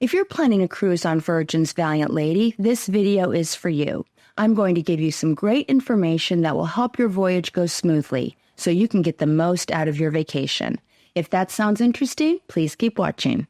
If you're planning a cruise on Virgin's Valiant Lady, this video is for you. I'm going to give you some great information that will help your voyage go smoothly so you can get the most out of your vacation. If that sounds interesting, please keep watching.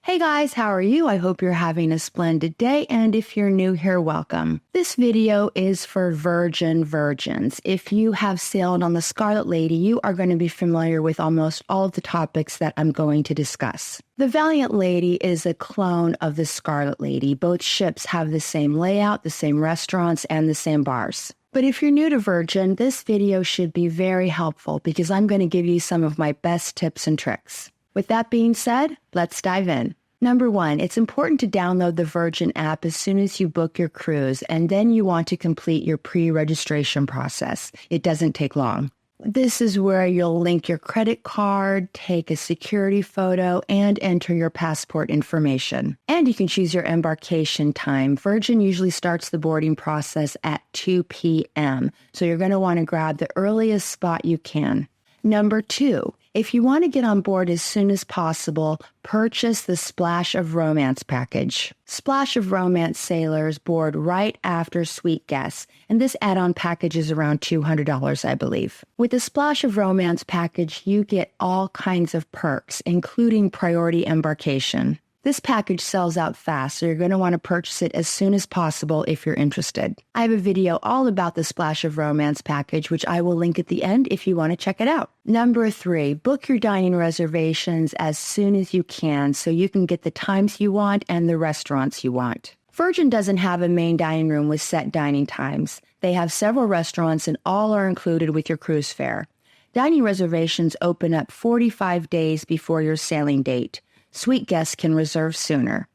Hey guys, how are you? I hope you're having a splendid day, and if you're new here, welcome. This video is for virgins. If you have sailed on the Scarlet Lady, you are going to be familiar with almost all of the topics that I'm going to discuss. The Valiant Lady is a clone of the Scarlet Lady. Both ships have the same layout, the same restaurants, and the same bars. But if you're new to Virgin, this video should be very helpful because I'm going to give you some of my best tips and tricks. With that being said, let's dive in. Number 1, it's important to download the Virgin app as soon as you book your cruise, and then you want to complete your pre-registration process. It doesn't take long. This is where you'll link your credit card, take a security photo, and enter your passport information. And you can choose your embarkation time. Virgin usually starts the boarding process at 2 p.m., so you're going to want to grab the earliest spot you can. Number 2, if you want to get on board as soon as possible, purchase the Splash of Romance package. Splash of Romance sailors board right after Sweet Guests, and this add-on package is around $200, I believe. With the Splash of Romance package, you get all kinds of perks, including priority embarkation. This package sells out fast, so you're going to want to purchase it as soon as possible if you're interested. I have a video all about the Splash of Romance package, which I will link at the end if you want to check it out. Number 3, book your dining reservations as soon as you can so you can get the times you want and the restaurants you want. Virgin doesn't have a main dining room with set dining times. They have several restaurants and all are included with your cruise fare. Dining reservations open up 45 days before your sailing date. Sweet guests can reserve sooner.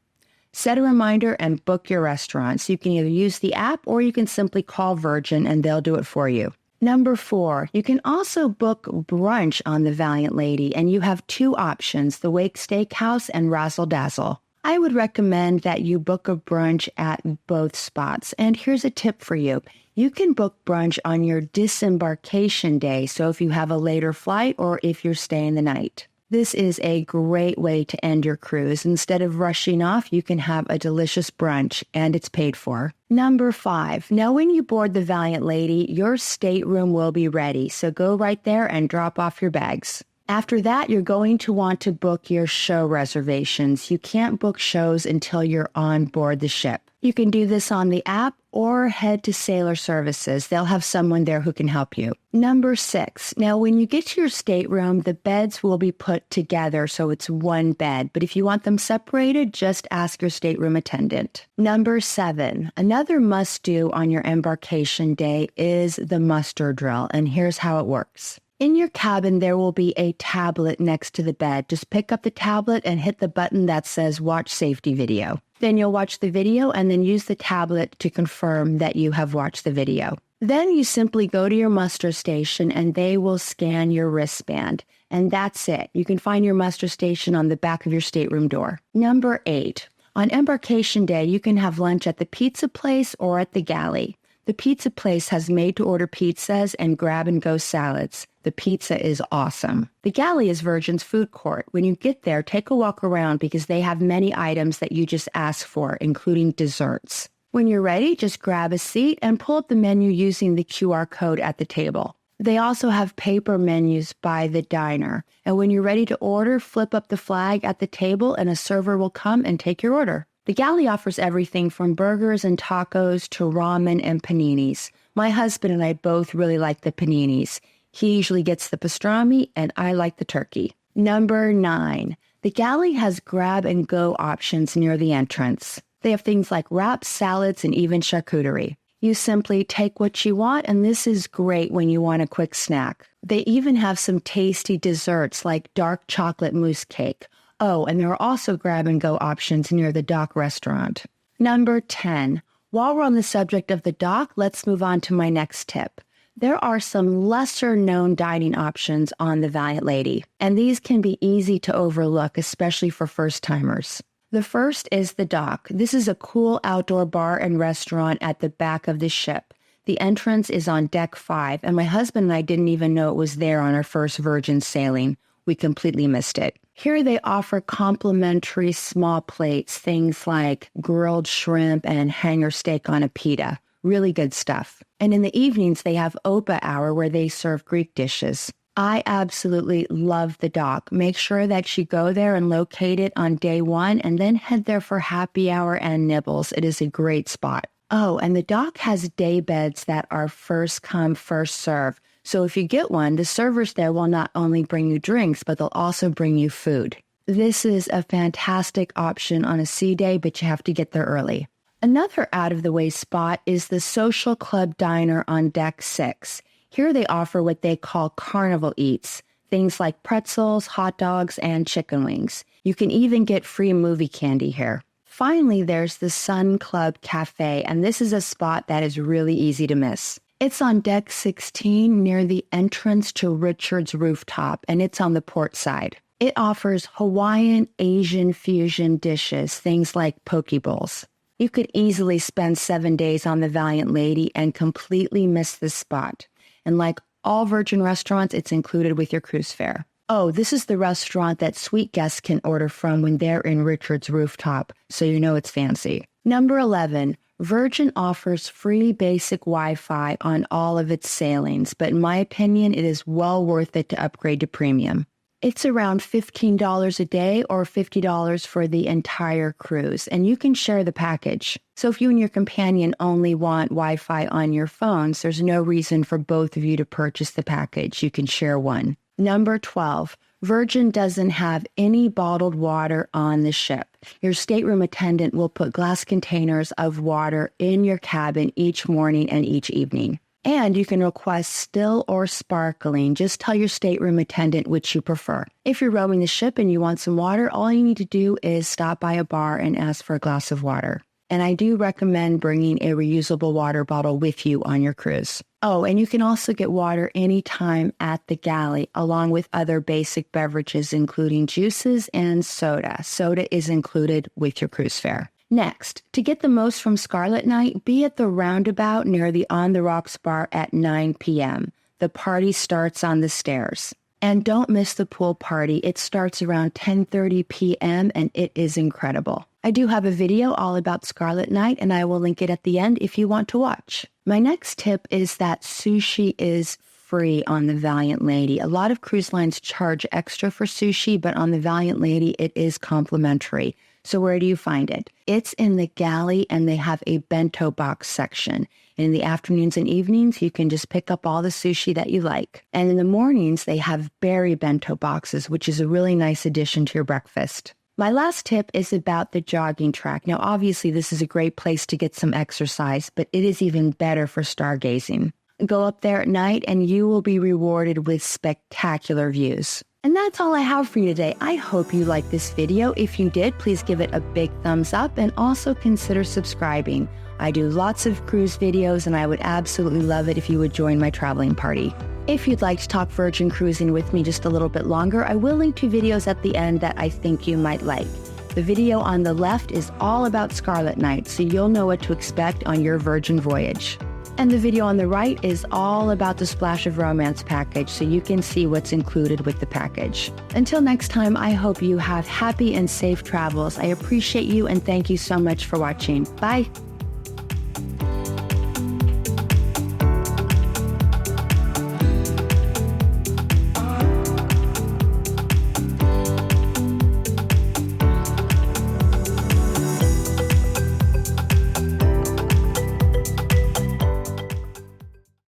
Set a reminder and book your restaurants. You can either use the app or you can simply call Virgin and they'll do it for you. Number 4, you can also book brunch on the Valiant Lady, and you have 2 options, the Wake Steakhouse and Razzle Dazzle. I would recommend that you book a brunch at both spots, and here's a tip for you. You can book brunch on your disembarkation day, so if you have a later flight or if you're staying the night. This is a great way to end your cruise. Instead of rushing off, you can have a delicious brunch, and it's paid for. Number 5, now when you board the Valiant Lady, your stateroom will be ready, so go right there and drop off your bags. After that, you're going to want to book your show reservations. You can't book shows until you're on board the ship. You can do this on the app or head to Sailor Services. They'll have someone there who can help you. Number 6, now when you get to your stateroom, the beds will be put together so it's one bed. But if you want them separated, just ask your stateroom attendant. Number 7, another must-do on your embarkation day is the muster drill, and here's how it works. In your cabin, there will be a tablet next to the bed. Just pick up the tablet and hit the button that says Watch Safety Video. Then you'll watch the video and then use the tablet to confirm that you have watched the video. Then you simply go to your muster station and they will scan your wristband. And that's it. You can find your muster station on the back of your stateroom door. Number 8, on embarkation day, you can have lunch at the pizza place or at the galley. The pizza place has made-to-order pizzas and grab-and-go salads. The pizza is awesome. The galley is Virgin's food court. When you get there, take a walk around because they have many items that you just ask for, including desserts. When you're ready, just grab a seat and pull up the menu using the QR code at the table. They also have paper menus by the diner. And when you're ready to order, flip up the flag at the table and a server will come and take your order. The galley offers everything from burgers and tacos to ramen and paninis. My husband and I both really like the paninis. He usually gets the pastrami, and I like the turkey. Number 9, the galley has grab-and-go options near the entrance. They have things like wraps, salads, and even charcuterie. You simply take what you want, and this is great when you want a quick snack. They even have some tasty desserts like dark chocolate mousse cake. Oh, and there are also grab-and-go options near the dock restaurant. Number 10. While we're on the subject of the dock, let's move on to my next tip. There are some lesser-known dining options on the Valiant Lady, and these can be easy to overlook, especially for first-timers. The first is the dock. This is a cool outdoor bar and restaurant at the back of the ship. The entrance is on deck 5, and my husband and I didn't even know it was there on our first Virgin sailing. We completely missed it. Here they offer complimentary small plates, things like grilled shrimp and hanger steak on a pita. Really good stuff. And in the evenings, they have Opa Hour where they serve Greek dishes. I absolutely love the dock. Make sure that you go there and locate it on day 1 and then head there for happy hour and nibbles. It is a great spot. Oh, and the dock has day beds that are first come, first serve. So if you get one, the servers there will not only bring you drinks, but they'll also bring you food. This is a fantastic option on a sea day, but you have to get there early. Another out-of-the-way spot is the Social Club Diner on deck 6. Here they offer what they call carnival eats, things like pretzels, hot dogs, and chicken wings. You can even get free movie candy here. Finally, there's the Sun Club Cafe, and this is a spot that is really easy to miss. It's on deck 16 near the entrance to Richard's rooftop, and it's on the port side. It offers Hawaiian Asian fusion dishes, things like poke bowls. You could easily spend 7 days on the Valiant Lady and completely miss this spot. And like all Virgin restaurants, it's included with your cruise fare. Oh, this is the restaurant that suite guests can order from when they're in Richard's rooftop, so you know it's fancy. Number 11, Virgin offers free basic Wi-Fi on all of its sailings, but in my opinion, it is well worth it to upgrade to premium. It's around $15 a day or $50 for the entire cruise, and you can share the package. So if you and your companion only want Wi-Fi on your phones, there's no reason for both of you to purchase the package. You can share one. Number 12, Virgin doesn't have any bottled water on the ship. Your stateroom attendant will put glass containers of water in your cabin each morning and each evening. And you can request still or sparkling. Just tell your stateroom attendant which you prefer. If you're roaming the ship and you want some water, all you need to do is stop by a bar and ask for a glass of water. And I do recommend bringing a reusable water bottle with you on your cruise. Oh, and you can also get water anytime at the galley, along with other basic beverages, including juices and soda. Soda is included with your cruise fare. Next, to get the most from Scarlet Night, be at the roundabout near the On the Rocks bar at 9 p.m. The party starts on the stairs. And don't miss the pool party. It starts around 10:30 p.m. and it is incredible. I do have a video all about Scarlet Night, and I will link it at the end if you want to watch. My next tip is that sushi is free on the Valiant Lady. A lot of cruise lines charge extra for sushi, but on the Valiant Lady, it is complimentary. So where do you find it? It's in the galley, and they have a bento box section. And in the afternoons and evenings, you can just pick up all the sushi that you like. And in the mornings, they have berry bento boxes, which is a really nice addition to your breakfast. My last tip is about the jogging track. Now, obviously, this is a great place to get some exercise, but it is even better for stargazing. Go up there at night, and you will be rewarded with spectacular views. And that's all I have for you today. I hope you liked this video. If you did, please give it a big thumbs up and also consider subscribing. I do lots of cruise videos, and I would absolutely love it if you would join my traveling party. If you'd like to talk Virgin cruising with me just a little bit longer, I will link 2 videos at the end that I think you might like. The video on the left is all about Scarlet Night, so you'll know what to expect on your Virgin voyage. And the video on the right is all about the Splash of Romance package, so you can see what's included with the package. Until next time, I hope you have happy and safe travels. I appreciate you and thank you so much for watching. Bye!